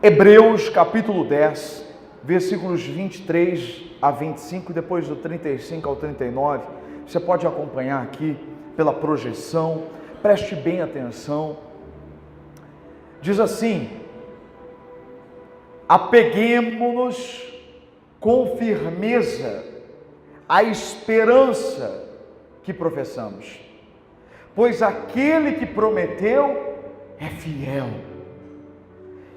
Hebreus capítulo 10, versículos 23 a 25 e depois do 35 ao 39, você pode acompanhar aqui pela projeção, preste bem atenção. Diz assim: apeguemo-nos com firmeza à esperança que professamos, pois aquele que prometeu é fiel.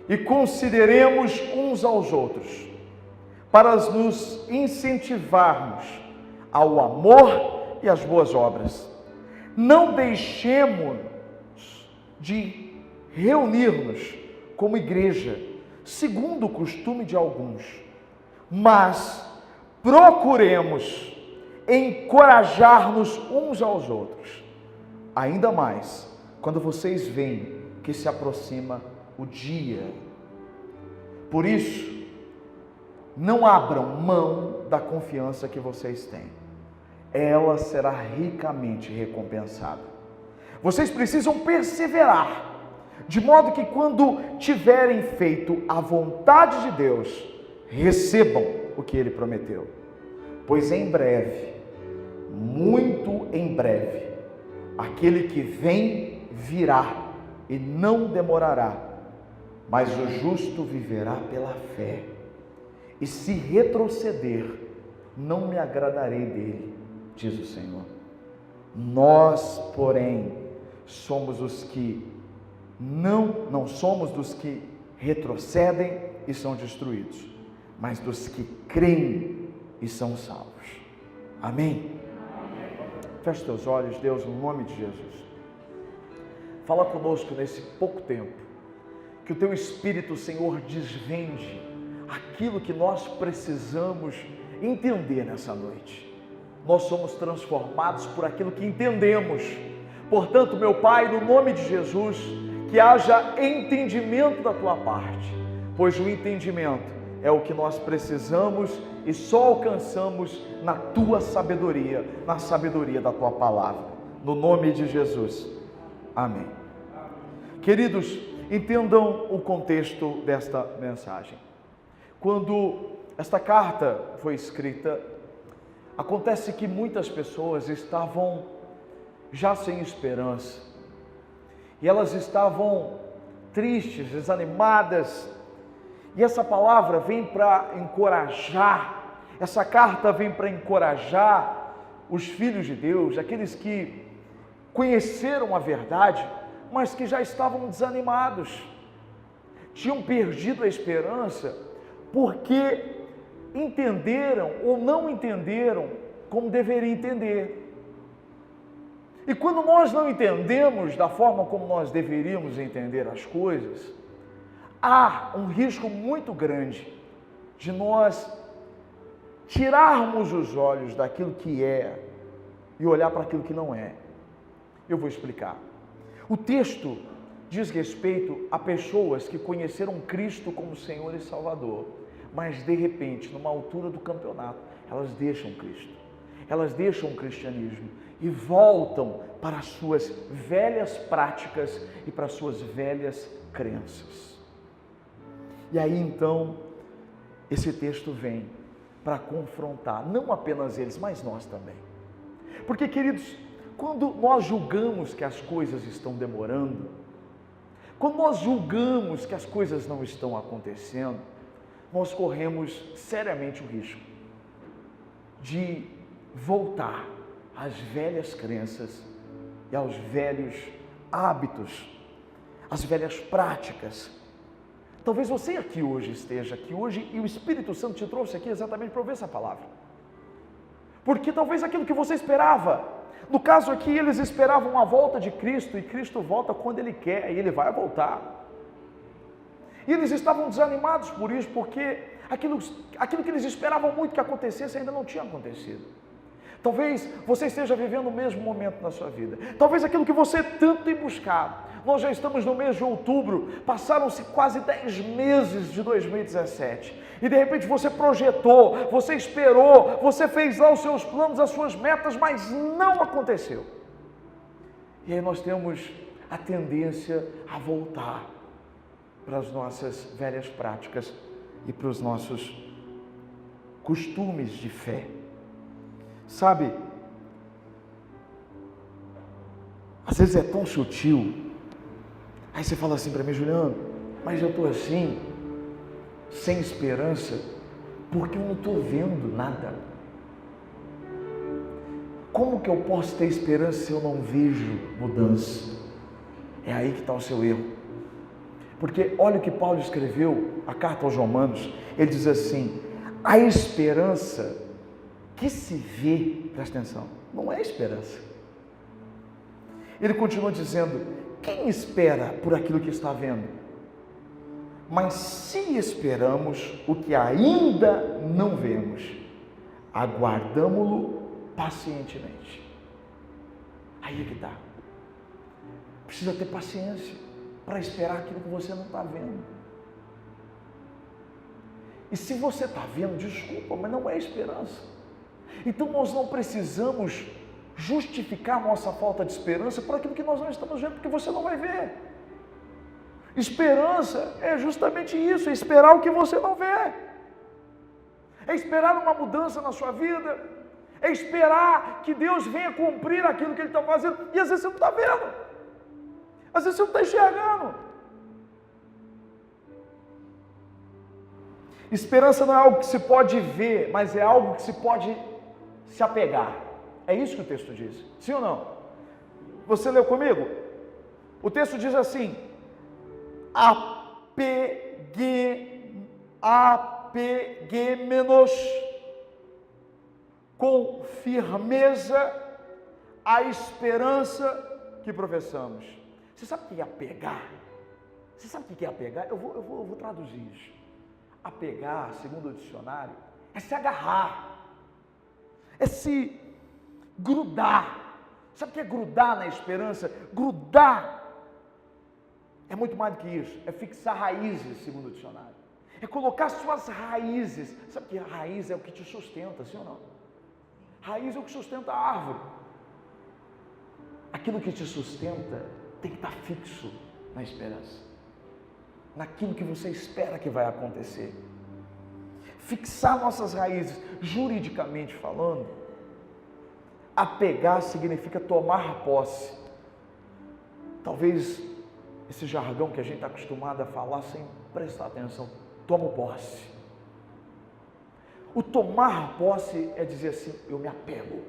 E consideremos uns aos outros, para nos incentivarmos ao amor e às boas obras. Não deixemos de reunir-nos como igreja, segundo o costume de alguns, mas procuremos encorajar-nos uns aos outros, ainda mais quando vocês veem que se aproxima o dia. Por isso, não abram mão da confiança que vocês têm. Ela será ricamente recompensada. Vocês precisam perseverar, de modo que quando tiverem feito a vontade de Deus, recebam o que Ele prometeu. Pois em breve, muito em breve, aquele que vem virá e não demorará, mas o justo viverá pela fé. E se retroceder, não me agradarei dele, diz o Senhor. Nós, porém, somos os que não somos dos que retrocedem e são destruídos, mas dos que creem e são salvos. Amém? Feche teus olhos, Deus, no nome de Jesus. Fala conosco nesse pouco tempo. Que o Teu Espírito, Senhor, desvende aquilo que nós precisamos entender nessa noite. Nós somos transformados por aquilo que entendemos. Portanto, meu Pai, no nome de Jesus, que haja entendimento da Tua parte, pois o entendimento é o que nós precisamos e só alcançamos na Tua sabedoria, na sabedoria da Tua palavra. No nome de Jesus. Amém. Queridos, entendam o contexto desta mensagem. Quando esta carta foi escrita, acontece que muitas pessoas estavam já sem esperança, e elas estavam tristes, desanimadas, e essa palavra vem para encorajar, essa carta vem para encorajar os filhos de Deus, aqueles que conheceram a verdade, mas que já estavam desanimados, tinham perdido a esperança, porque entenderam ou não entenderam como deveriam entender. E quando nós não entendemos da forma como nós deveríamos entender as coisas, há um risco muito grande de nós tirarmos os olhos daquilo que é e olhar para aquilo que não é. Eu vou explicar. O texto diz respeito a pessoas que conheceram Cristo como Senhor e Salvador, mas de repente, numa altura do campeonato, elas deixam Cristo, elas deixam o cristianismo e voltam para as suas velhas práticas e para as suas velhas crenças. E aí então, esse texto vem para confrontar, não apenas eles, mas nós também. Porque, queridos, quando nós julgamos que as coisas estão demorando, quando nós julgamos que as coisas não estão acontecendo, nós corremos seriamente o risco de voltar às velhas crenças e aos velhos hábitos, às velhas práticas. Talvez você aqui hoje esteja aqui hoje e o Espírito Santo te trouxe aqui exatamente para ouvir essa palavra. Porque talvez aquilo que você esperava, no caso aqui eles esperavam a volta de Cristo, e Cristo volta quando Ele quer, e Ele vai voltar. E eles estavam desanimados por isso, porque aquilo que eles esperavam muito que acontecesse ainda não tinha acontecido. Talvez você esteja vivendo o mesmo momento na sua vida. Talvez aquilo que você tanto tem buscado. Nós já estamos no mês de outubro, passaram-se quase 10 meses de 2017. E de repente você projetou, você esperou, você fez lá os seus planos, as suas metas, mas não aconteceu. E aí nós temos a tendência a voltar. para as nossas velhas práticas e para os nossos costumes de fé. Sabe, às vezes é tão sutil. Aí você fala assim para mim: Juliano, mas eu estou assim, sem esperança, porque eu não estou vendo nada. Como que eu posso ter esperança se eu não vejo mudança? É aí que está o seu erro. Porque olha o que Paulo escreveu, a carta aos Romanos. Ele diz assim: a esperança que se vê, presta atenção, não é esperança. Ele continua dizendo: quem espera por aquilo que está vendo? Mas se esperamos o que ainda não vemos, aguardamo-lo pacientemente. Aí é que está. Precisa ter paciência para esperar aquilo que você não está vendo. E se você está vendo, desculpa, mas não é esperança. Então nós não precisamos justificar nossa falta de esperança por aquilo que nós não estamos vendo, porque você não vai ver. Esperança é justamente isso, é esperar o que você não vê. É esperar uma mudança na sua vida, é esperar que Deus venha cumprir aquilo que Ele está fazendo, e às vezes você não está vendo, às vezes você não está enxergando. Esperança não é algo que se pode ver, mas é algo que se pode se apegar. É isso que o texto diz, sim ou não? Você leu comigo? O texto diz assim: apeguemo-nos com firmeza à esperança que professamos. Você sabe o que é apegar? Você sabe o que é apegar? Eu vou traduzir isso. Apegar, segundo o dicionário, é se agarrar, é se grudar. Sabe o que é grudar na esperança? Grudar é muito mais do que isso, é fixar raízes, segundo o dicionário. É colocar suas raízes. Sabe que a raiz é o que te sustenta, sim ou não? Raiz é o que sustenta a árvore. Aquilo que te sustenta tem que estar fixo na esperança, naquilo que você espera que vai acontecer. Fixar nossas raízes, juridicamente falando, apegar significa tomar posse. Talvez esse jargão que a gente está acostumado a falar sem prestar atenção: tomo posse. O tomar posse é dizer assim: eu me apego,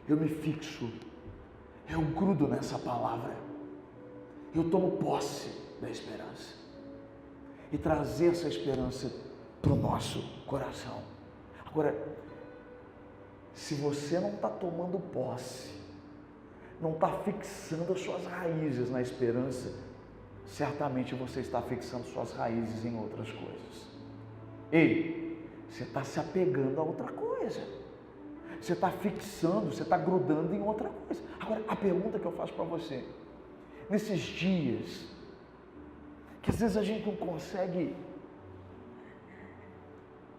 eu me fixo, eu grudo nessa palavra, eu tomo posse da esperança e trazer essa esperança para o nosso coração. Agora, se você não está tomando posse, não está fixando as suas raízes na esperança, certamente você está fixando suas raízes em outras coisas. Ei, você está se apegando a outra coisa, você está fixando, você está grudando em outra coisa. Agora, a pergunta que eu faço para você, nesses dias que às vezes a gente não consegue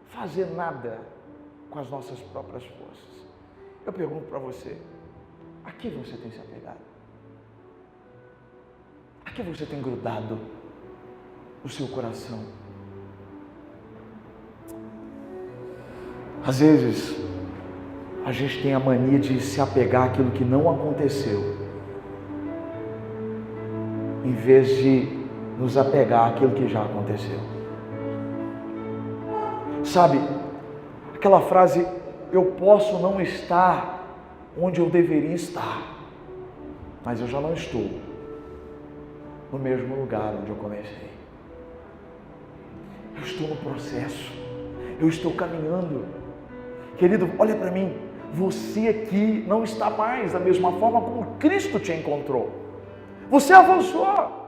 fazer nada com as nossas próprias forças, eu pergunto para você: a que você tem se apegado? A que você tem grudado o seu coração? Às vezes a gente tem a mania de se apegar àquilo que não aconteceu, em vez de nos apegar àquilo que já aconteceu. Sabe, aquela frase: eu posso não estar onde eu deveria estar, mas eu já não estou no mesmo lugar onde eu comecei. Eu estou no processo, eu estou caminhando. Querido, olha para mim, você aqui não está mais da mesma forma como Cristo te encontrou. Você avançou.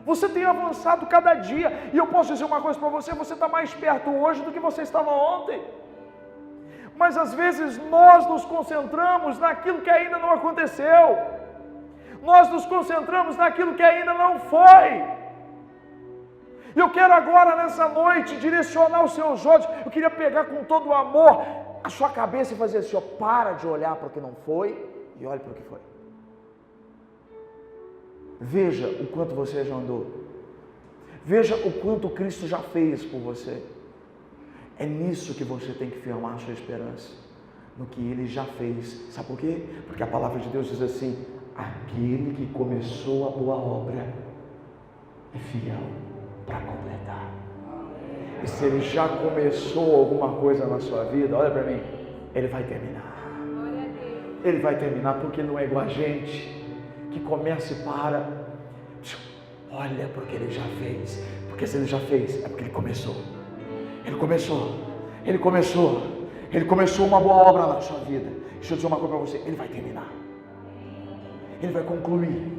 Você tem avançado cada dia, e eu posso dizer uma coisa para você: você está mais perto hoje do que você estava ontem. Mas às vezes nós nos concentramos naquilo que ainda não aconteceu, nós nos concentramos naquilo que ainda não foi. E eu quero agora, nessa noite, direcionar os seus olhos. Eu queria pegar com todo o amor a sua cabeça e fazer assim: ó, para de olhar para o que não foi e olhe para o que foi. Veja o quanto você já andou. Veja o quanto Cristo já fez por você. É nisso que você tem que firmar a sua esperança, no que Ele já fez. Sabe por quê? Porque a palavra de Deus diz assim: aquele que começou a boa obra é fiel para completar. E se Ele já começou alguma coisa na sua vida, olha para mim, Ele vai terminar. Ele vai terminar, porque Ele não é igual a gente, que começa e para. Olha, porque Ele já fez. Porque se Ele já fez, é porque Ele começou. Ele começou uma boa obra na sua vida. Deixa eu dizer uma coisa para você: Ele vai terminar. Ele vai concluir.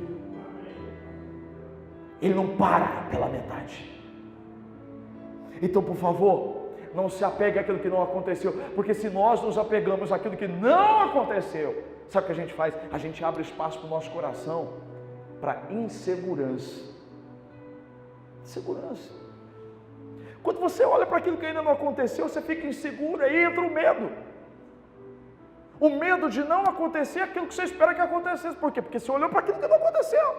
Ele não para pela metade. Então, por favor, não se apegue àquilo que não aconteceu, porque se nós nos apegamos àquilo que não aconteceu, sabe o que a gente faz? A gente abre espaço para o nosso coração para insegurança. Segurança. Quando você olha para aquilo que ainda não aconteceu, você fica inseguro, aí entra o medo. O medo de não acontecer aquilo que você espera que acontecesse. Por quê? Porque você olhou para aquilo que não aconteceu.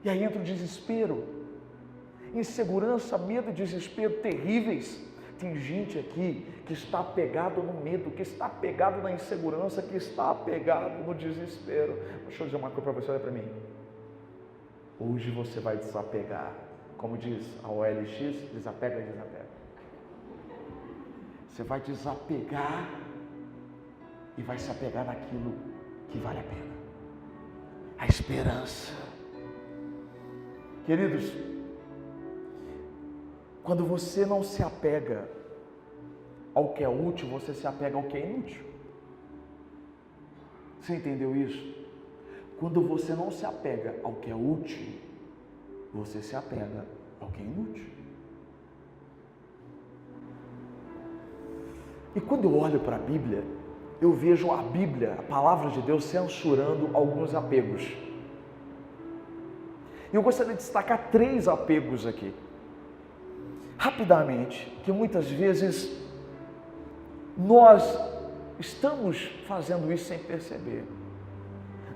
E aí entra o desespero. Insegurança, medo e desespero terríveis. Tem gente aqui que está apegado no medo, que está apegado na insegurança, que está apegado no desespero. Deixa eu dizer uma coisa para você, olha para mim. Hoje você vai desapegar. Como diz a OLX, desapega e desapega. Você vai desapegar e vai se apegar naquilo que vale a pena. A esperança. Queridos, quando você não se apega ao que é útil, você se apega ao que é inútil. Você entendeu isso? Quando você não se apega ao que é útil, você se apega ao que é inútil. E quando eu olho para a Bíblia, eu vejo a Bíblia, a palavra de Deus, censurando alguns apegos. E eu gostaria de destacar 3 apegos aqui, rapidamente, que muitas vezes nós estamos fazendo isso sem perceber.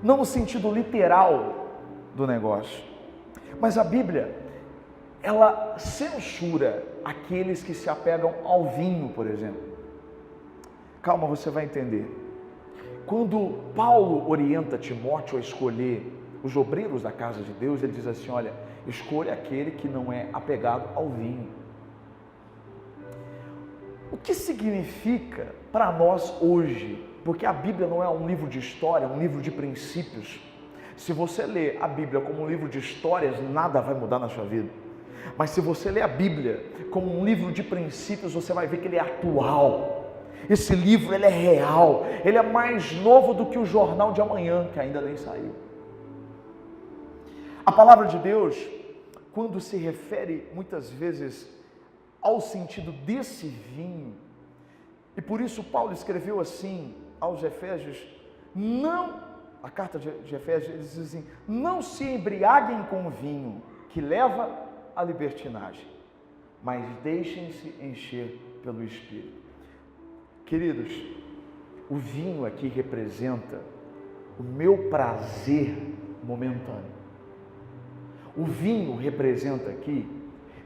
Não no sentido literal do negócio, mas a Bíblia, ela censura aqueles que se apegam ao vinho, por exemplo. Calma, você vai entender. Quando Paulo orienta Timóteo a escolher os obreiros da casa de Deus, ele diz assim: olha, escolha aquele que não é apegado ao vinho. O que significa para nós hoje? Porque a Bíblia não é um livro de história, é um livro de princípios. Se você ler a Bíblia como um livro de histórias, nada vai mudar na sua vida. Mas se você ler a Bíblia como um livro de princípios, você vai ver que ele é atual. Esse livro, ele é real, ele é mais novo do que o jornal de amanhã, que ainda nem saiu. A palavra de Deus, quando se refere muitas vezes ao sentido desse vinho, e por isso Paulo escreveu assim aos Efésios, a carta de Efésios, ele diz assim: não se embriaguem com o vinho, que leva à libertinagem, mas deixem-se encher pelo Espírito. Queridos, o vinho aqui representa o meu prazer momentâneo. O vinho representa aqui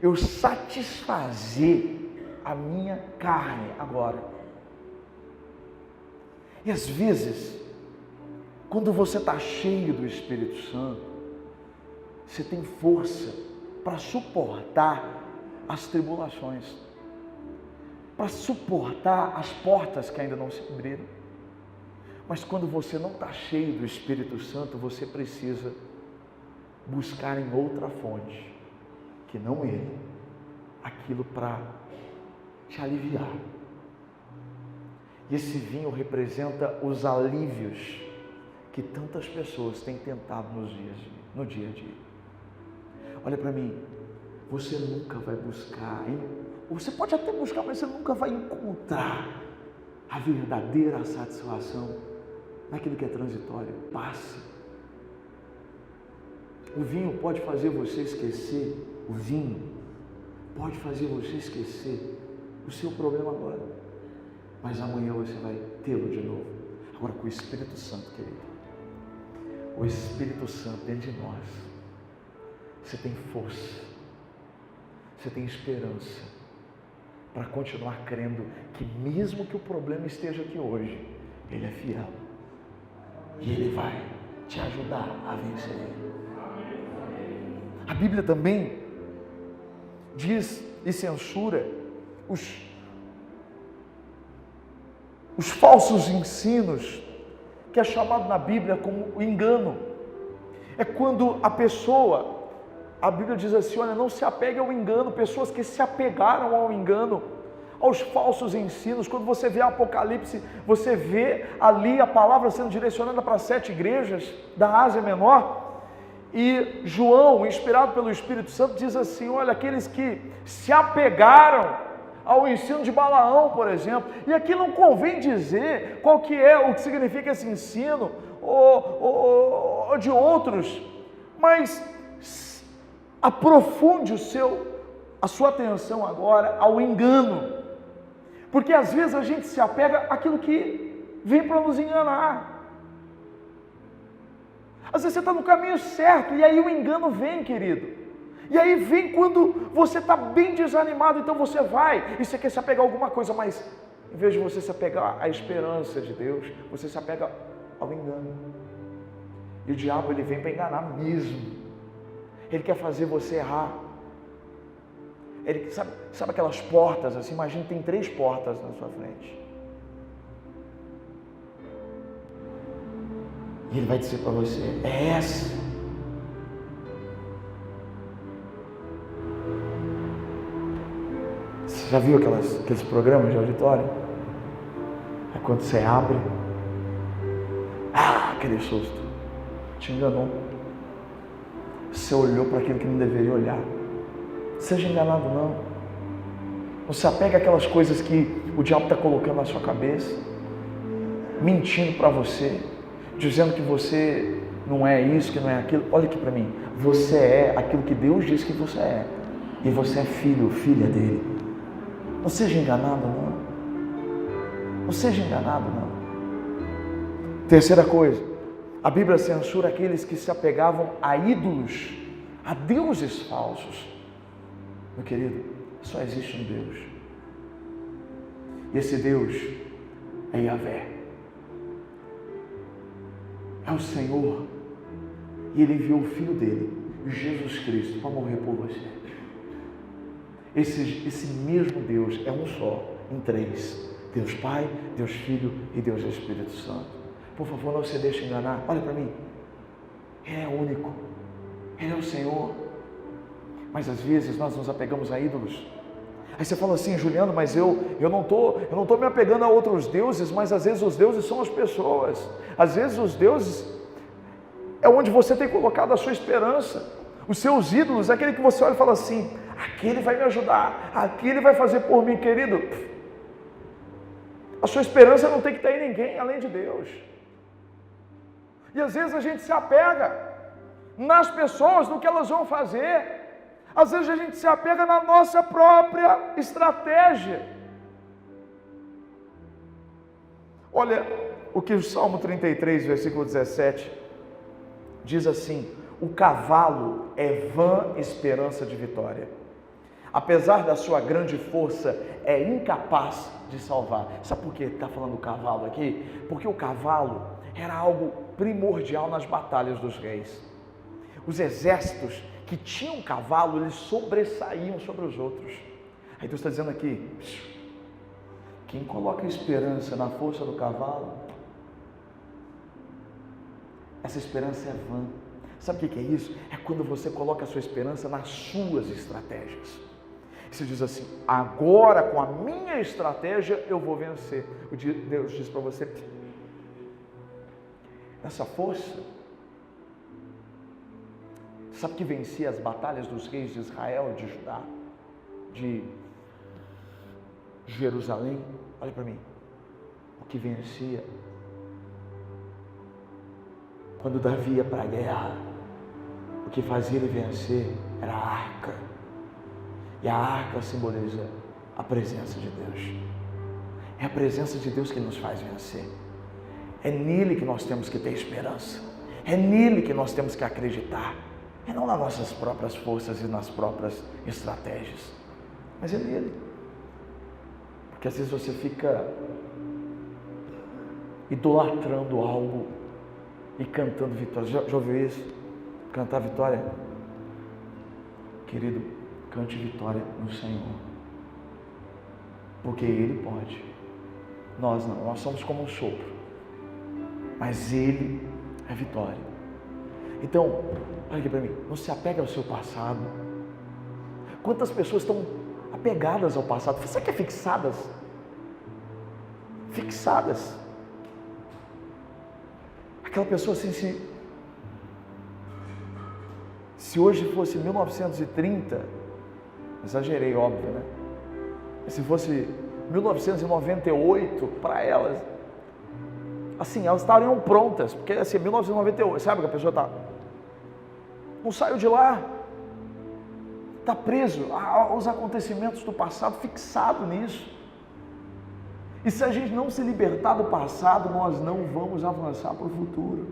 eu satisfazer a minha carne agora. E às vezes, quando você está cheio do Espírito Santo, você tem força para suportar as tribulações, para suportar as portas que ainda não se abriram. Mas quando você não está cheio do Espírito Santo, você precisa buscar em outra fonte, que não Ele, aquilo para te aliviar. E esse vinho representa os alívios que tantas pessoas têm tentado no dia a dia. Olha para mim, você nunca vai buscar, hein? Você pode até buscar, mas você nunca vai encontrar a verdadeira satisfação naquilo que é transitório. Passe. O vinho pode fazer você esquecer, o vinho pode fazer você esquecer o seu problema agora, mas amanhã você vai tê-lo de novo. Agora com o Espírito Santo, querido. O Espírito Santo dentro de nós você tem força, você tem esperança para continuar crendo que mesmo que o problema esteja aqui hoje, Ele é fiel e Ele vai te ajudar a vencer ele. A Bíblia também diz e censura os falsos ensinos, que é chamado na Bíblia como o engano. É quando a Bíblia diz assim, olha, não se apegue ao engano, pessoas que se apegaram ao engano, aos falsos ensinos. Quando você vê Apocalipse, você vê ali a palavra sendo direcionada para 7 igrejas da Ásia Menor, e João, inspirado pelo Espírito Santo, diz assim, olha, aqueles que se apegaram ao ensino de Balaão, por exemplo, e aqui não convém dizer qual que é, o que significa esse ensino, ou de outros, mas aprofunde a sua atenção agora ao engano, porque às vezes a gente se apega àquilo que vem para nos enganar. Às vezes você está no caminho certo, e aí o engano vem, querido. E aí vem quando você está bem desanimado, então você vai, e você quer se apegar a alguma coisa, mas em vez de você se apegar à esperança de Deus, você se apega ao engano. E o diabo, ele vem para enganar mesmo. Ele quer fazer você errar. Ele sabe aquelas portas assim, imagina que tem 3 portas na sua frente. E ele vai dizer para você, é essa. Você já viu aqueles programas de auditório? É quando você abre, aquele susto, te enganou. Você olhou para aquilo que não deveria olhar. Seja enganado não. Não se apega àquelas coisas que o diabo está colocando na sua cabeça, mentindo para você, dizendo que você não é isso, que não é aquilo. Olha aqui para mim, você é aquilo que Deus diz que você é, e você é filho, filha dele. Não seja enganado não. Não seja enganado não. Terceira coisa, a Bíblia censura aqueles que se apegavam a ídolos, a deuses falsos. Meu querido, só existe um Deus. E esse Deus é Yahvé. É o Senhor. E Ele enviou o Filho dele, Jesus Cristo, para morrer por você. Esse mesmo Deus é um só, em 3. Deus Pai, Deus Filho e Deus Espírito Santo. Por favor, não se deixe enganar. Olha para mim. Ele é único. Ele é o Senhor. Mas às vezes nós nos apegamos a ídolos. Aí você fala assim, Juliano, mas eu não tô me apegando a outros deuses, mas às vezes os deuses são as pessoas. Às vezes os deuses é onde você tem colocado a sua esperança. Os seus ídolos é aquele que você olha e fala assim, aquele vai me ajudar, aquele vai fazer por mim, querido. A sua esperança não tem que estar em ninguém além de Deus. E às vezes a gente se apega nas pessoas, no que elas vão fazer. Às vezes a gente se apega na nossa própria estratégia. Olha o que o Salmo 33, versículo 17, diz assim, o cavalo é vã esperança de vitória. Apesar da sua grande força, é incapaz de salvar. Sabe por que está falando do cavalo aqui? Porque o cavalo era algo primordial nas batalhas dos reis. Os exércitos que tinham cavalo, eles sobressaíam sobre os outros. Aí Deus está dizendo aqui, quem coloca esperança na força do cavalo, essa esperança é vã. Sabe o que é isso? É quando você coloca a sua esperança nas suas estratégias. Você diz assim, agora com a minha estratégia eu vou vencer. Deus diz para você, essa força, sabe que vencia as batalhas dos reis de Israel, de Judá, de Jerusalém? Olha para mim, o que vencia, quando Davi ia para a guerra, o que fazia ele vencer era a arca. E a arca simboliza a presença de Deus. É a presença de Deus que nos faz vencer. É nele que nós temos que ter esperança. É nele que nós temos que acreditar. e não nas nossas próprias forças e nas próprias estratégias, mas é nele. Porque às vezes você fica idolatrando algo e cantando vitória. Já ouviu isso? Cantar vitória? Querido, cante vitória no Senhor, porque Ele pode. Nós não, nós somos como um sopro, mas Ele é vitória. Então, olha aqui para mim, não se apegue ao seu passado. Quantas pessoas estão apegadas ao passado? Você quer fixadas? Fixadas. Aquela pessoa assim, se hoje fosse 1930, exagerei, óbvio, né? Se fosse 1998 para elas, assim, elas estariam prontas, porque assim, 1998, sabe que a pessoa não saiu de lá, está preso aos acontecimentos do passado, fixado nisso. E se a gente não se libertar do passado, nós não vamos avançar para o futuro.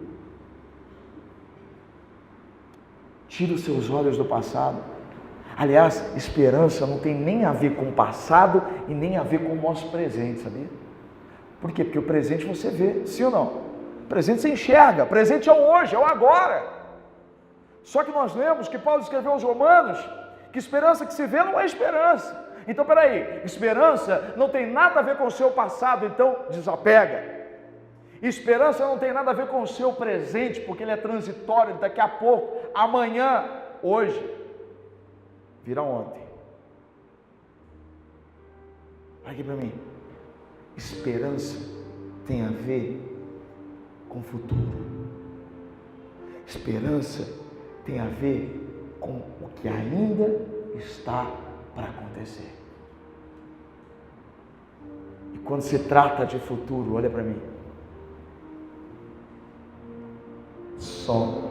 Tira os seus olhos do passado. Aliás, esperança não tem nem a ver com o passado e nem a ver com o nosso presente, sabia? Por quê? Porque o presente você vê, sim ou não? O presente você enxerga, o presente é o hoje, é o agora. Só que nós lemos que Paulo escreveu aos Romanos que esperança que se vê não é esperança. Então, peraí, esperança não tem nada a ver com o seu passado, então desapega. Esperança não tem nada a ver com o seu presente, porque ele é transitório, daqui a pouco, amanhã, hoje, vira ontem. Olha aqui para mim. Esperança tem a ver com o futuro. Esperança tem a ver com o que ainda está para acontecer. E quando se trata de futuro, olha para mim, só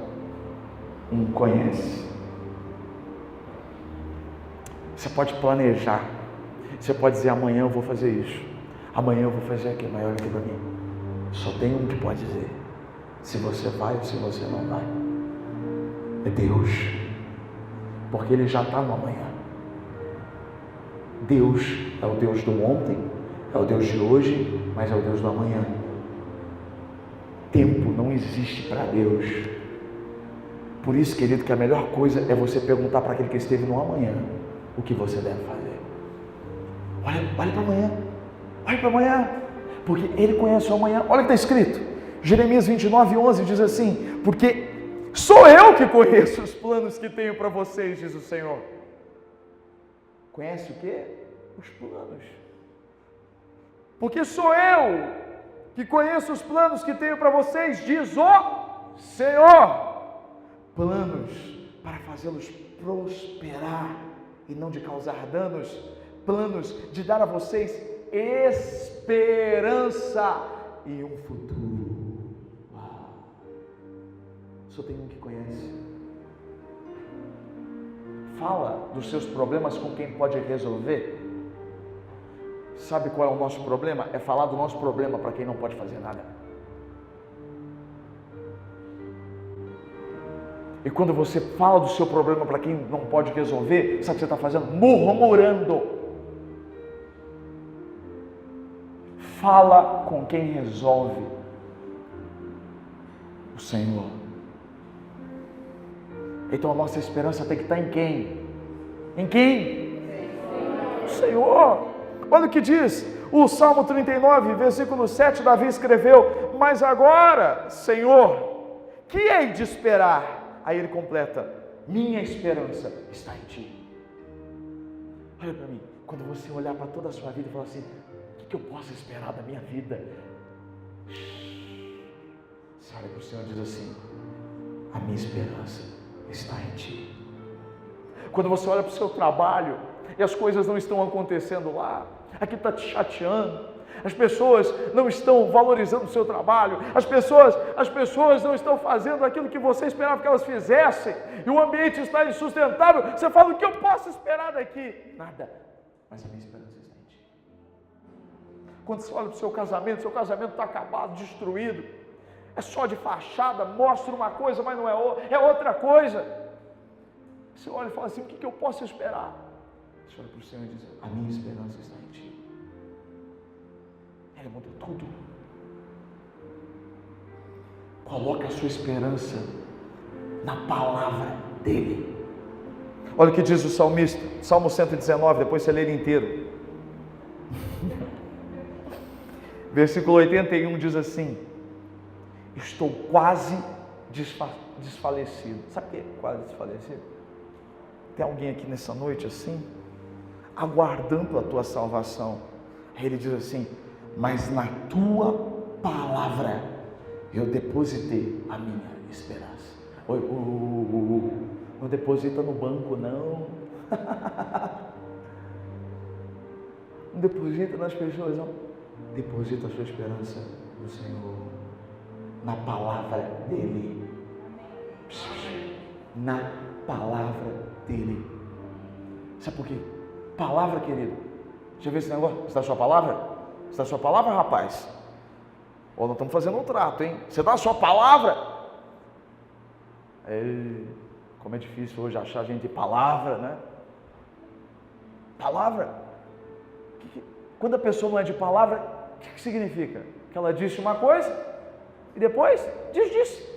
um conhece. Você pode planejar, você pode dizer amanhã eu vou fazer isso, amanhã eu vou fazer aquilo, mas olha aqui para mim, só tem um que pode dizer se você vai ou se você não vai. É Deus, porque Ele já está no amanhã. Deus é o Deus do ontem, é o Deus de hoje, mas é o Deus do amanhã. Tempo não existe para Deus. Por isso, querido, que a melhor coisa é você perguntar para aquele que esteve no amanhã o que você deve fazer. Olha para amanhã, olha para amanhã, porque Ele conhece o amanhã. Olha o que está escrito, Jeremias 29:11 diz assim: porque sou eu que conheço os planos que tenho para vocês, diz o Senhor. Conhece o quê? Os planos. Porque sou eu que conheço os planos que tenho para vocês, diz o Senhor. Planos para fazê-los prosperar e não de causar danos. Planos de dar a vocês esperança e um futuro. Uau. Só tem um que conhece. Fala dos seus problemas com quem pode resolver. Sabe qual é o nosso problema? É falar do nosso problema para quem não pode fazer nada. E quando você fala do seu problema para quem não pode resolver, sabe o que você está fazendo? Murmurando. Fala com quem resolve. O Senhor. Então a nossa esperança tem que estar em quem? Em quem? O Senhor. Olha o que diz o Salmo 39, versículo 7, Davi escreveu: mas agora, Senhor, que hei de esperar? Aí ele completa: minha esperança está em Ti. Olha para mim, quando você olhar para toda a sua vida e falar assim: o que eu posso esperar da minha vida? Você olha para o Senhor e diz assim: a minha esperança está em Ti. Quando você olha para o seu trabalho e as coisas não estão acontecendo lá, aquilo está te chateando, as pessoas não estão valorizando o seu trabalho, as pessoas não estão fazendo aquilo que você esperava que elas fizessem, e o ambiente está insustentável, você fala: o que eu posso esperar daqui? Nada, mas a minha esperança está em Ti. Quando você olha para o seu casamento está acabado, destruído, é só de fachada, mostra uma coisa, mas não é outra coisa. Você olha e fala assim, o que eu posso esperar? Você olha para o Senhor e diz, a minha esperança está em Ti. Ele muda tudo. Coloca a sua esperança na palavra dEle. Olha o que diz o salmista, Salmo 119, depois você lê ele inteiro. Versículo 81 diz assim, estou quase desfalecido. Sabe o que é quase desfalecido? Tem alguém aqui nessa noite assim, aguardando a tua salvação. Aí ele diz assim, mas na tua palavra eu depositei a minha esperança. Não deposita no banco, não. Não deposita nas pessoas, não. Deposita a sua esperança no Senhor, na palavra dEle. Na palavra dEle. Sabe por quê? Palavra, querido. Já viu esse negócio? Você dá a sua palavra? Você dá a sua palavra, rapaz? Ou nós estamos fazendo um trato, hein? Você dá a sua palavra? Como é difícil hoje achar gente de palavra, né? Palavra. Quando a pessoa não é de palavra, o que significa? Que ela disse uma coisa e depois disse.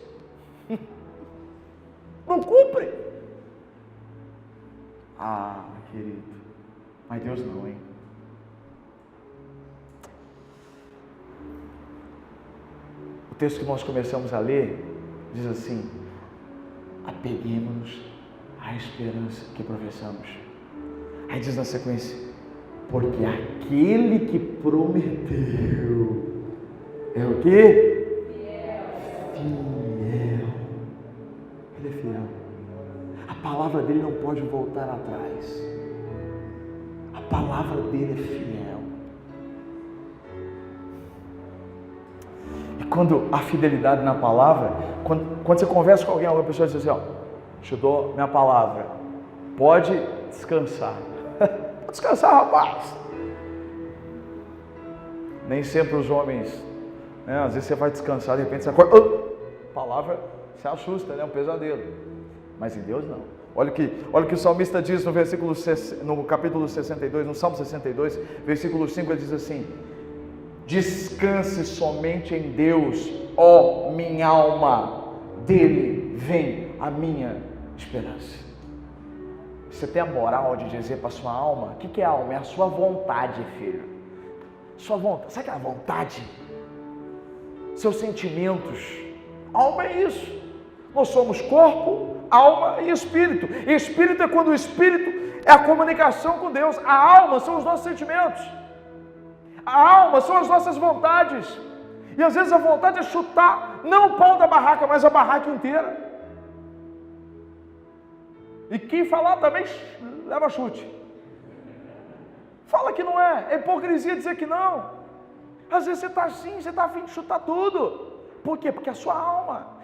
Não cumpre. Ah, querido, mas Deus não, hein? O texto que nós começamos a ler diz assim, apeguemos-nos à esperança que professamos. Aí diz na sequência, porque aquele que prometeu é o quê? Fiel. Ele é fiel. A palavra dele não pode voltar atrás. A palavra dele é fiel. E quando a fidelidade na palavra, quando você conversa com alguém, alguma pessoa diz assim, te dou minha palavra, pode descansar. Pode descansar, rapaz. Nem sempre os homens, né? Às vezes você vai descansar, de repente você acorda, palavra, se assusta, né? Um pesadelo. Mas em Deus não. Olha o que o salmista diz no capítulo 62, no Salmo 62, versículo 5, ele diz assim, descanse somente em Deus, ó minha alma, dele vem a minha esperança. Você tem a moral de dizer para a sua alma, o que é alma? É a sua vontade, filho. Sua vontade, sabe aquela vontade? Seus sentimentos. Alma é isso. Nós somos corpo, alma e espírito. E espírito é quando o espírito é a comunicação com Deus. A alma são os nossos sentimentos. A alma são as nossas vontades. E às vezes a vontade é chutar, não o pau da barraca, mas a barraca inteira. E quem falar também leva chute. Fala que não é. É hipocrisia dizer que não. Às vezes você está assim, você está a fim de chutar tudo. Por quê? Porque a sua alma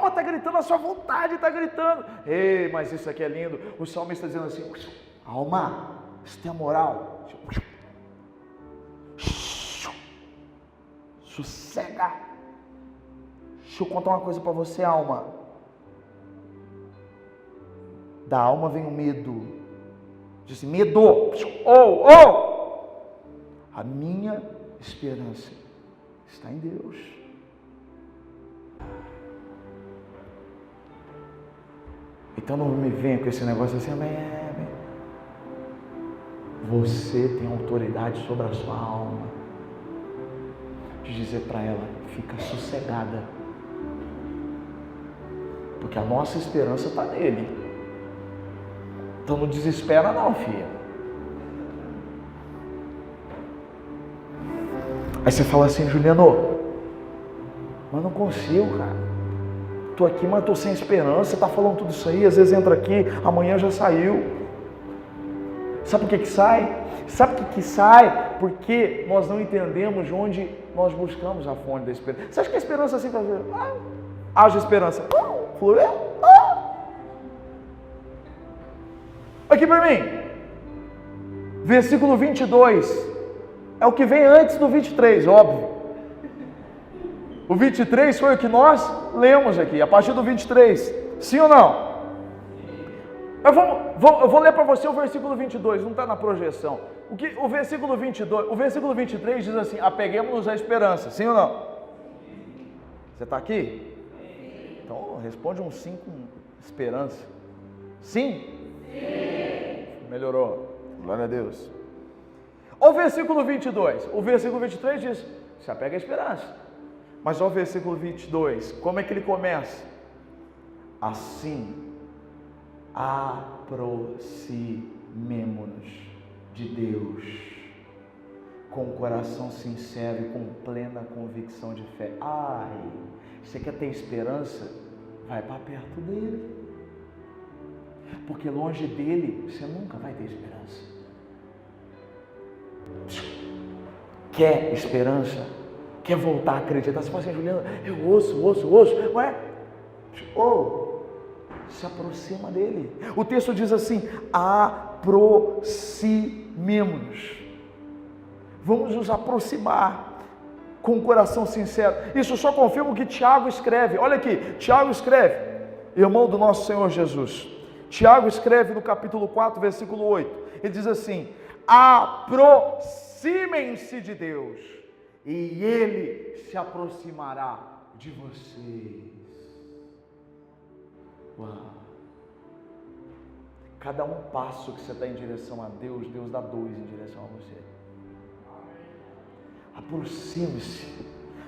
está gritando, a sua vontade está gritando. Ei, mas isso aqui é lindo. O salmista está dizendo assim, alma, você tem a moral. Sossega. Deixa eu contar uma coisa para você, alma. Da alma vem o medo. Diz assim, medo. A minha esperança está em Deus. Então não me venha com esse negócio assim, você tem autoridade sobre a sua alma. De dizer para ela, fica sossegada. Porque a nossa esperança está nele. Então não desespera não, filha. Aí você fala assim, Juliano, mas não consigo, cara. Estou aqui, mas estou sem esperança. Você está falando tudo isso aí, às vezes entra aqui, amanhã já saiu. Sabe por que sai? Sabe por que sai? Porque nós não entendemos de onde nós buscamos a fonte da esperança. Você acha que a esperança assim está dizendo? Haja esperança. Flui. Aqui para mim. Versículo 22. É o que vem antes do 23, óbvio. O 23 foi o que nós lemos aqui, a partir do 23. Sim ou não? Eu vou ler para você o versículo 22, não está na projeção. O versículo 23 diz assim: apeguemos-nos à esperança, sim ou não? Você está aqui? Então responde um sim com esperança. Sim? Sim. Melhorou, glória a Deus. Olha o versículo 22, o versículo 23 diz: se apega à esperança. Mas olha o versículo 22, como é que ele começa? Assim, aproximemo-nos de Deus com o coração sincero e com plena convicção de fé. Você quer ter esperança? Vai para perto dele, porque longe dele você nunca vai ter esperança. Quer esperança? Quer voltar a acreditar? Você fala assim: Juliano, eu ouço, ué? Se aproxima dele. O texto diz assim: aproximemo-nos. Vamos nos aproximar com o coração sincero. Isso só confirma o que Tiago escreve. Olha aqui, Tiago escreve, irmão do nosso Senhor Jesus. Tiago escreve no capítulo 4, versículo 8. Ele diz assim: aproximem-se de Deus, e Ele se aproximará de vocês. Uau. Cada um passo que você dá em direção a Deus, Deus dá 2 em direção a você.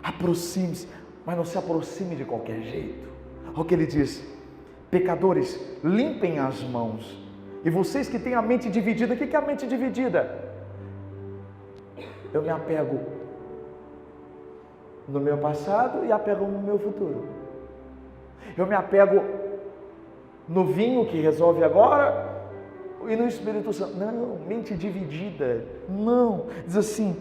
Aproxime-se, mas não se aproxime de qualquer jeito. Olha o que ele diz: pecadores, limpem as mãos. E vocês que têm a mente dividida, o que é a mente dividida? Eu me apego no meu passado e apego no meu futuro. Eu me apego no vinho que resolve agora e no Espírito Santo. Não, mente dividida. Não, diz assim: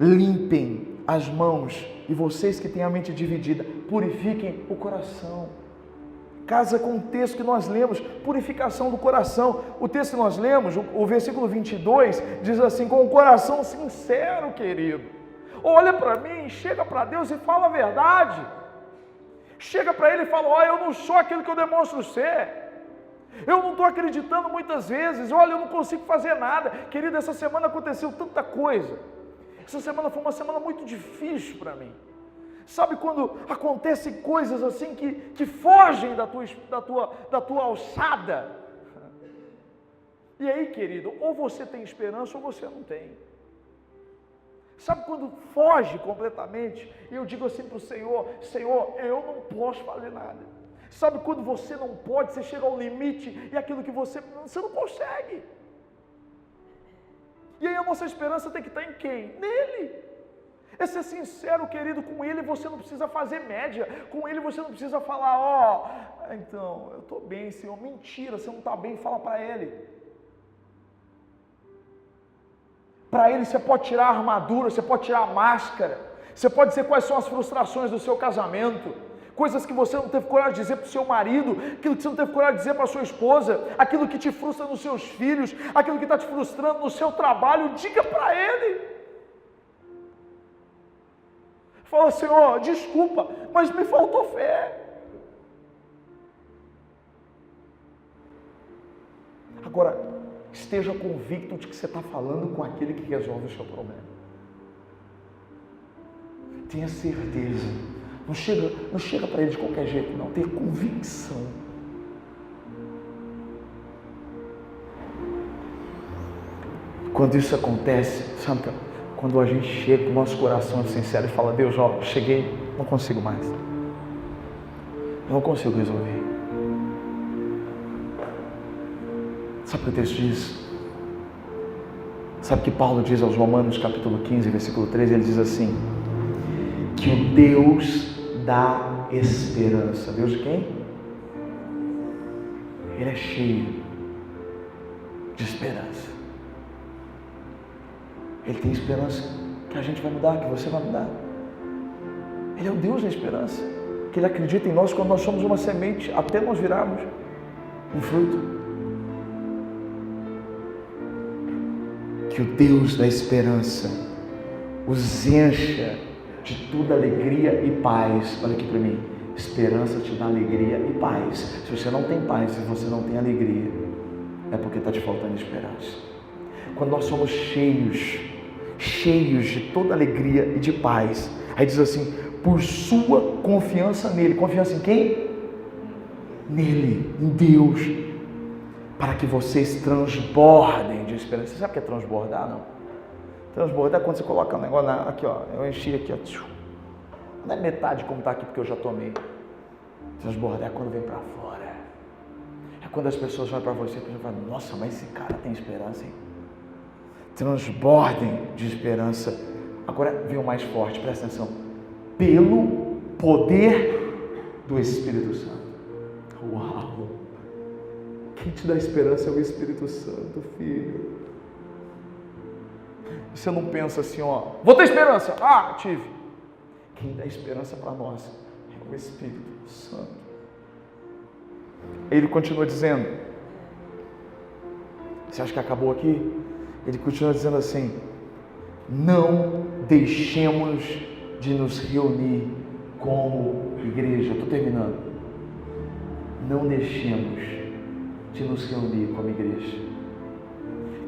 limpem as mãos, e vocês que têm a mente dividida, purifiquem o coração. Casa com o texto que nós lemos, purificação do coração. O texto que nós lemos, o versículo 22, diz assim: com o coração sincero, querido. Olha para mim, chega para Deus e fala a verdade. Chega para Ele e fala: eu não sou aquilo que eu demonstro ser. Eu não estou acreditando muitas vezes. Olha, eu não consigo fazer nada. Querido, essa semana aconteceu tanta coisa. Essa semana foi uma semana muito difícil para mim. Sabe quando acontecem coisas assim que fogem da tua alçada? E aí, querido, ou você tem esperança ou você não tem. Sabe quando foge completamente? E eu digo assim para o Senhor: Senhor, eu não posso fazer nada. Sabe quando você não pode, você chega ao limite e aquilo que você não consegue. E aí a nossa esperança tem que estar em quem? Nele. É ser sincero, querido, com Ele você não precisa fazer média, com Ele você não precisa falar: então, eu estou bem, Senhor. Mentira, você não está bem, fala para Ele. Para Ele você pode tirar a armadura, você pode tirar a máscara, você pode dizer quais são as frustrações do seu casamento, coisas que você não teve coragem de dizer para o seu marido, aquilo que você não teve coragem de dizer para a sua esposa, aquilo que te frustra nos seus filhos, aquilo que está te frustrando no seu trabalho, diga para Ele. Fala: Senhor, desculpa, mas me faltou fé. Agora, esteja convicto de que você está falando com aquele que resolve o seu problema. Tenha certeza. Não chega para ele de qualquer jeito, não. Tenha convicção. Quando isso acontece, sabe, quando a gente chega com o nosso coração sincero e fala: Deus, cheguei, não consigo mais. Não consigo resolver. Sabe o que o texto diz? Sabe o que Paulo diz aos Romanos, capítulo 15, versículo 13? Ele diz assim: que o Deus da esperança. Deus de quem? Ele é cheio de esperança. Ele tem esperança que a gente vai mudar, que você vai mudar. Ele é o Deus da esperança, que Ele acredita em nós quando nós somos uma semente, até nós virarmos um fruto. Que o Deus da esperança os encha de toda alegria e paz, olha aqui para mim, Esperança te dá alegria e paz. Se você não tem paz, se você não tem alegria, é porque está te faltando esperança. Quando nós somos cheios de toda alegria e de paz, aí diz assim, por sua confiança nele. Confiança em quem? Nele, em Deus, para que vocês transbordem de esperança. Você sabe o que é transbordar, não? Transbordar é quando você coloca um negócio aqui, ó, eu enchi aqui, ó, não é metade como está aqui porque eu já tomei. Transbordar é quando vem para fora. É quando as pessoas olham para você e falam, nossa, mas esse cara tem esperança, hein? Transbordem de esperança. Agora vem o mais forte, presta atenção. Pelo poder do Espírito Santo. Uau! Quem te dá esperança é o Espírito Santo, filho. Você não pensa assim, ó, vou ter esperança. Ah, tive. Quem dá esperança para nós é o Espírito Santo. Ele continua dizendo, você acha que acabou aqui? Ele continua dizendo assim, não deixemos de nos reunir como igreja. Estou terminando. Não deixemos de nos reunir como igreja.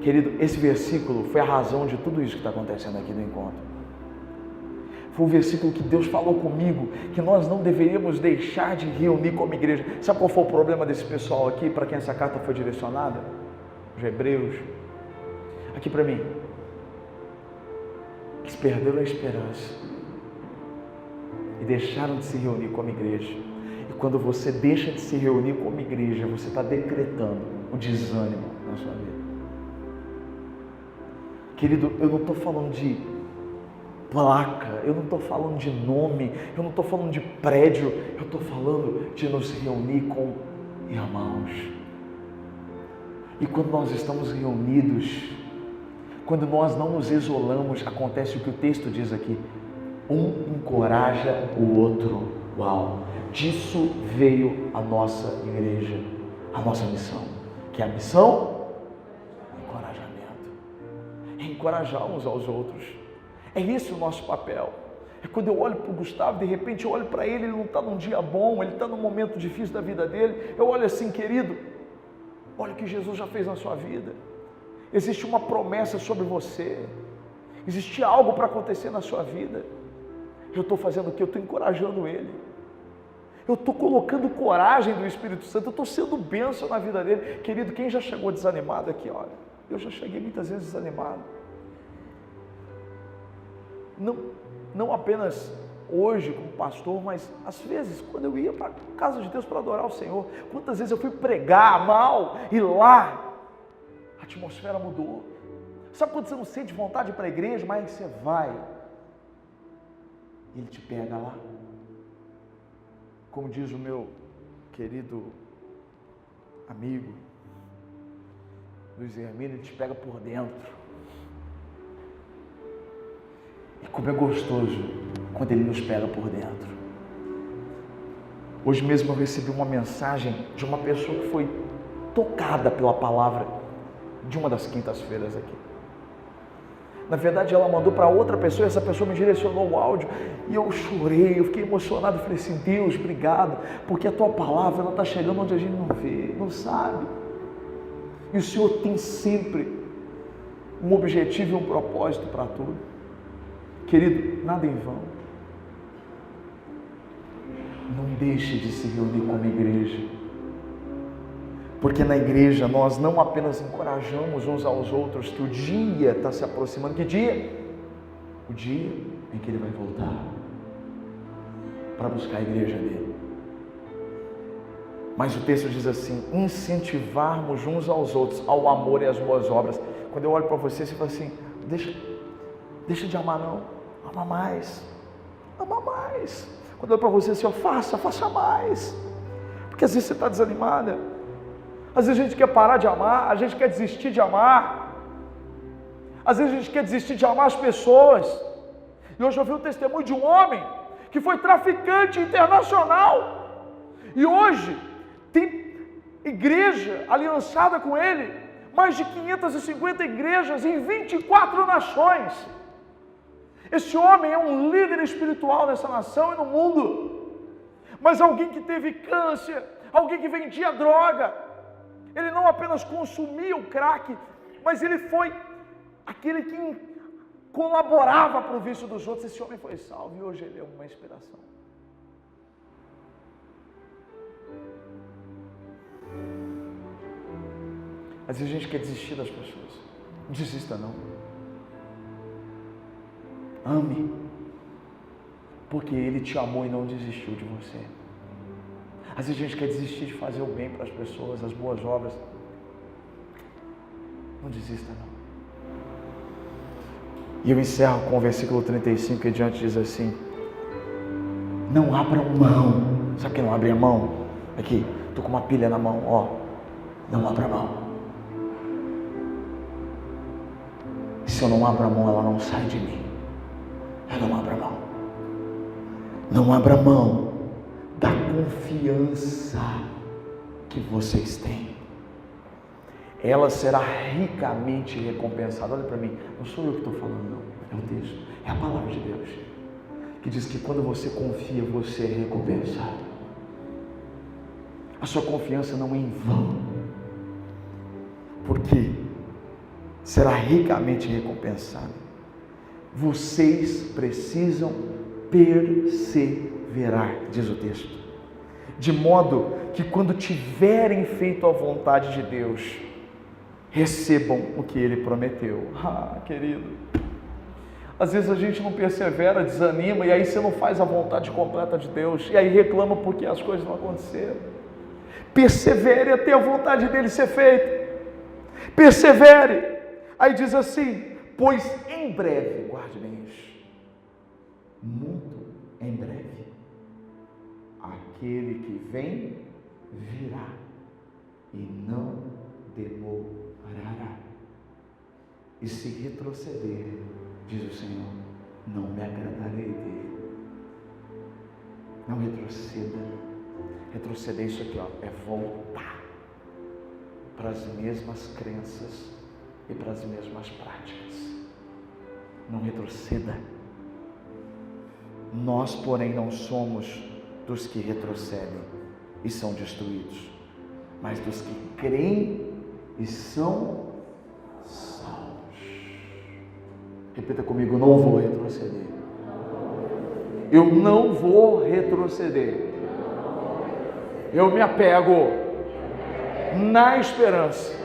Querido, esse versículo foi a razão de tudo isso que está acontecendo aqui no encontro. Foi o versículo que Deus falou comigo, que nós não deveríamos deixar de reunir como igreja. Sabe qual foi o problema desse pessoal aqui, para quem essa carta foi direcionada? Os hebreus. Aqui para mim. Eles perderam a esperança e deixaram de se reunir como igreja. E quando você deixa de se reunir como igreja, você está decretando o desânimo na sua vida. Querido, eu não estou falando de placa, eu não estou falando de nome, eu não estou falando de prédio, eu estou falando de nos reunir com irmãos. E quando nós estamos reunidos, quando nós não nos isolamos, acontece o que o texto diz aqui, um encoraja o outro. Uau! Disso veio a nossa igreja, a nossa missão, que é a missão? Encorajamento. É encorajar uns aos outros. É esse o nosso papel. É quando eu olho para o Gustavo, de repente eu olho para ele, ele não está num dia bom, ele está num momento difícil da vida dele, eu olho assim, querido, olha o que Jesus já fez na sua vida. Existe uma promessa sobre você, existe algo para acontecer na sua vida. Eu estou fazendo o que? Eu estou encorajando ele, eu estou colocando coragem do Espírito Santo, eu estou sendo bênção na vida dele. Querido, quem já chegou desanimado aqui? Olha, eu já cheguei muitas vezes desanimado, não apenas hoje como pastor, mas às vezes quando eu ia para a casa de Deus para adorar o Senhor, quantas vezes eu fui pregar mal e lá a atmosfera mudou. Sabe quando você não sente vontade de ir para a igreja, mas você vai e Ele te pega lá? Como diz o meu querido amigo Luiz Hermínio, Ele te pega por dentro. E como é gostoso quando Ele nos pega por dentro. Hoje mesmo eu recebi uma mensagem de uma pessoa que foi tocada pela palavra de uma das quintas-feiras aqui. Na verdade, ela mandou para outra pessoa, essa pessoa me direcionou o áudio e eu chorei, eu fiquei emocionado, eu falei assim, Deus, obrigado, porque a Tua palavra ela está chegando onde a gente não vê, não sabe. E o Senhor tem sempre um objetivo e um propósito para tudo. Querido, nada em vão. Não deixe de se reunir como igreja. Porque na igreja nós não apenas encorajamos uns aos outros, que o dia está se aproximando. Que dia? O dia em que Ele vai voltar para buscar a igreja dele. Mas o texto diz assim, incentivarmos uns aos outros ao amor e às boas obras. Quando eu olho para você fala assim, deixa de amar não. Ama mais, ama mais. Quando eu olho para você assim, faça mais. Porque às vezes você está desanimada. Às vezes a gente quer parar de amar, a gente quer desistir de amar. Às vezes a gente quer desistir de amar as pessoas. E hoje eu vi o testemunho de um homem que foi traficante internacional. E hoje tem igreja aliançada com ele, mais de 550 igrejas em 24 nações. Esse homem é um líder espiritual nessa nação e no mundo. mas alguém que teve câncer, alguém que vendia droga. Ele não apenas consumia o crack, mas ele foi aquele que colaborava para o vício dos outros. Esse homem foi salvo e hoje ele é uma inspiração. Às vezes a gente quer desistir das pessoas. Não desista não. Ame. Porque Ele te amou e não desistiu de você. Às vezes a gente quer desistir de fazer o bem para as pessoas, as boas obras. Não desista não. E eu encerro com o versículo 35 que adiante diz assim: não abram mão. Sabe quem não abre a mão? Aqui, estou com uma pilha na mão, ó. Não abra a mão. Se eu não abro a mão, ela não sai de mim. Eu não abro a mão. Não abra mão da confiança que vocês têm. Ela será ricamente recompensada. Olha para mim, não sou eu que estou falando, não. É o texto, é a palavra de Deus, que diz que quando você confia, você é recompensado. A sua confiança não é em vão, porque será ricamente recompensada. Vocês precisam perseverar, diz o texto, de modo que quando tiverem feito a vontade de Deus, recebam o que Ele prometeu. Querido, às vezes a gente não persevera, desanima, e aí você não faz a vontade completa de Deus, e aí reclama porque as coisas não aconteceram. Persevere até a vontade dEle ser feita. Persevere. Aí diz assim: pois em breve, guarde bem isso, muito em breve, aquele que vem virá e não demorará. E se retroceder, diz o Senhor, não me agradarei dele. Não retroceda. Retroceder, isso aqui, ó, é voltar para as mesmas crenças e para as mesmas práticas. Não retroceda. Nós, porém, não somos dos que retrocedem e são destruídos, mas dos que creem e são salvos. Repita comigo: não vou retroceder. Eu não vou retroceder. Eu me apego na esperança.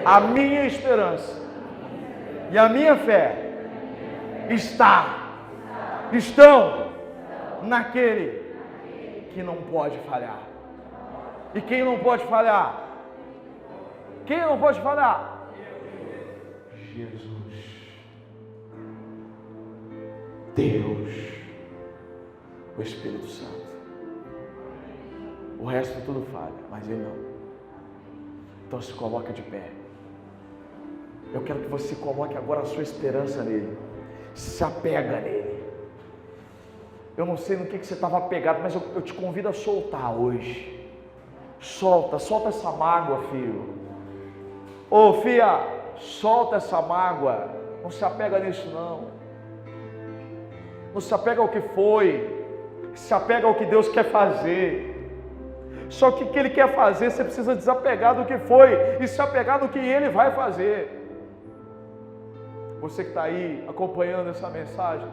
A minha esperança e a minha fé estão naquele que não pode falhar. E quem não pode falhar? Quem não pode falhar? Jesus. Deus, o Espírito Santo. O resto tudo falha, mas Ele não. Então se coloca de pé. Eu quero que você coloque agora a sua esperança nele. Se apega nele. Eu não sei no que você estava apegado, mas eu te convido a soltar hoje. Solta essa mágoa, filho. Ô filha, solta essa mágoa. Não se apega nisso não. Não se apega ao que foi. Se apega ao que Deus quer fazer. Só que o que Ele quer fazer, você precisa desapegar do que foi e se apegar no que Ele vai fazer. Você que está aí acompanhando essa mensagem,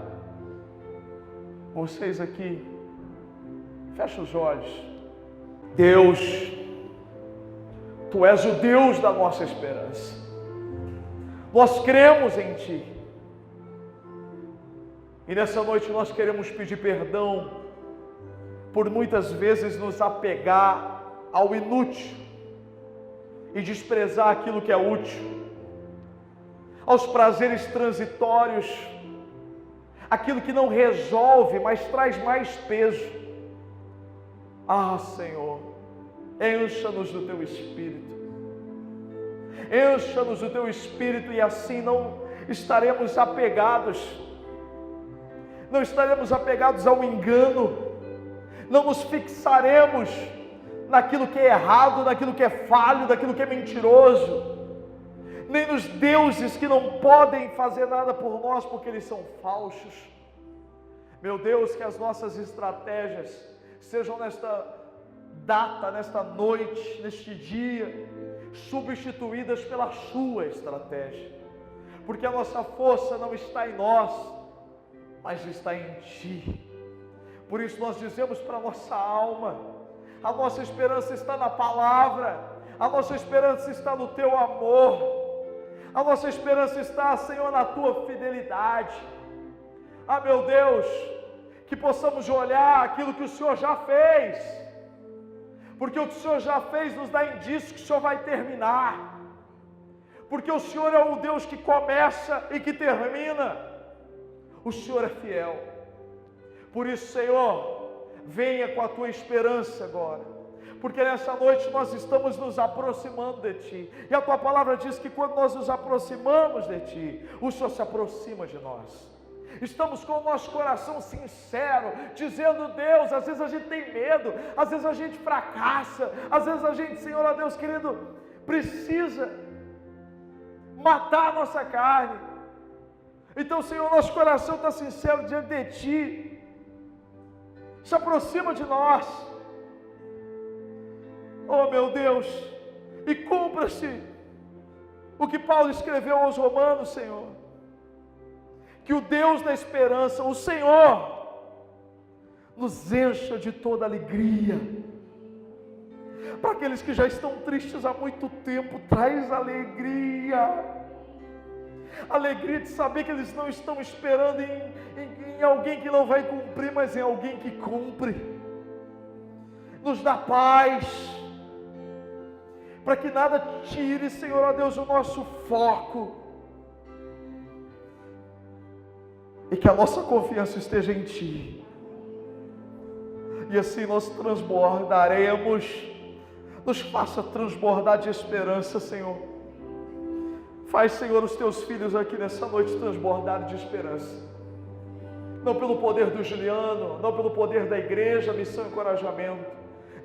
vocês aqui, fecha os olhos. Deus, Tu és o Deus da nossa esperança. Nós cremos em Ti. E nessa noite nós queremos pedir perdão por muitas vezes nos apegar ao inútil e desprezar aquilo que é útil, aos prazeres transitórios, aquilo que não resolve, mas traz mais peso. Senhor, encha-nos do Teu Espírito, encha-nos do Teu Espírito, e assim não estaremos apegados, ao engano, não nos fixaremos naquilo que é errado, naquilo que é falho, naquilo que é mentiroso, nem nos deuses que não podem fazer nada por nós porque eles são falsos. Meu Deus, que as nossas estratégias que sejam nesta data, nesta noite, neste dia, substituídas pela sua estratégia, porque a nossa força não está em nós, mas está em Ti. Por isso nós dizemos para a nossa alma: a nossa esperança está na palavra, a nossa esperança está no Teu amor, a nossa esperança está, Senhor, na Tua fidelidade. Ah, meu Deus, que possamos olhar aquilo que o Senhor já fez, porque o que o Senhor já fez nos dá indício que o Senhor vai terminar, porque o Senhor é o Deus que começa e que termina, o Senhor é fiel. Por isso, Senhor, venha com a Tua esperança agora, porque nessa noite nós estamos nos aproximando de Ti, e a Tua palavra diz que quando nós nos aproximamos de Ti, o Senhor se aproxima de nós. Estamos com o nosso coração sincero, dizendo: Deus, às vezes a gente tem medo, às vezes a gente fracassa, às vezes a gente, Senhor, ó Deus querido, precisa matar a nossa carne. Então, Senhor, nosso coração está sincero diante de Ti, se aproxima de nós, oh meu Deus, e cumpra-se o que Paulo escreveu aos Romanos, Senhor, que o Deus da esperança, o Senhor, nos encha de toda alegria. Para aqueles que já estão tristes há muito tempo, traz alegria. Alegria de saber que eles não estão esperando em alguém que não vai cumprir, mas em alguém que cumpre. Nos dá paz, para que nada tire, Senhor, ó Deus, o nosso foco, e que a nossa confiança esteja em Ti, e assim nós transbordaremos. Nos faça transbordar de esperança, Senhor. Faz, Senhor, os Teus filhos aqui nessa noite transbordarem de esperança, não pelo poder do Juliano, não pelo poder da igreja, missão e encorajamento,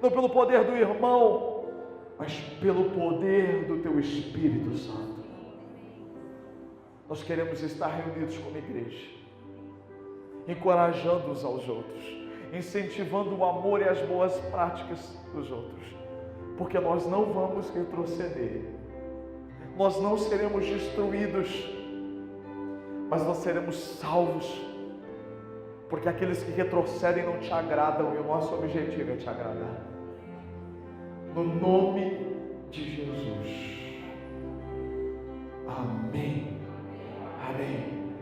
não pelo poder do irmão, mas pelo poder do Teu Espírito Santo. Nós queremos estar reunidos como igreja, encorajando uns aos outros, incentivando o amor e as boas práticas dos outros, porque nós não vamos retroceder, nós não seremos destruídos, mas nós seremos salvos, porque aqueles que retrocedem não Te agradam, e o nosso objetivo é Te agradar. No nome de Jesus. Amém. Amém.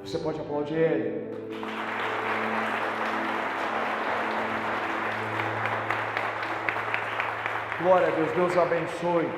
Você pode aplaudir Ele. Glória a Deus. Deus abençoe.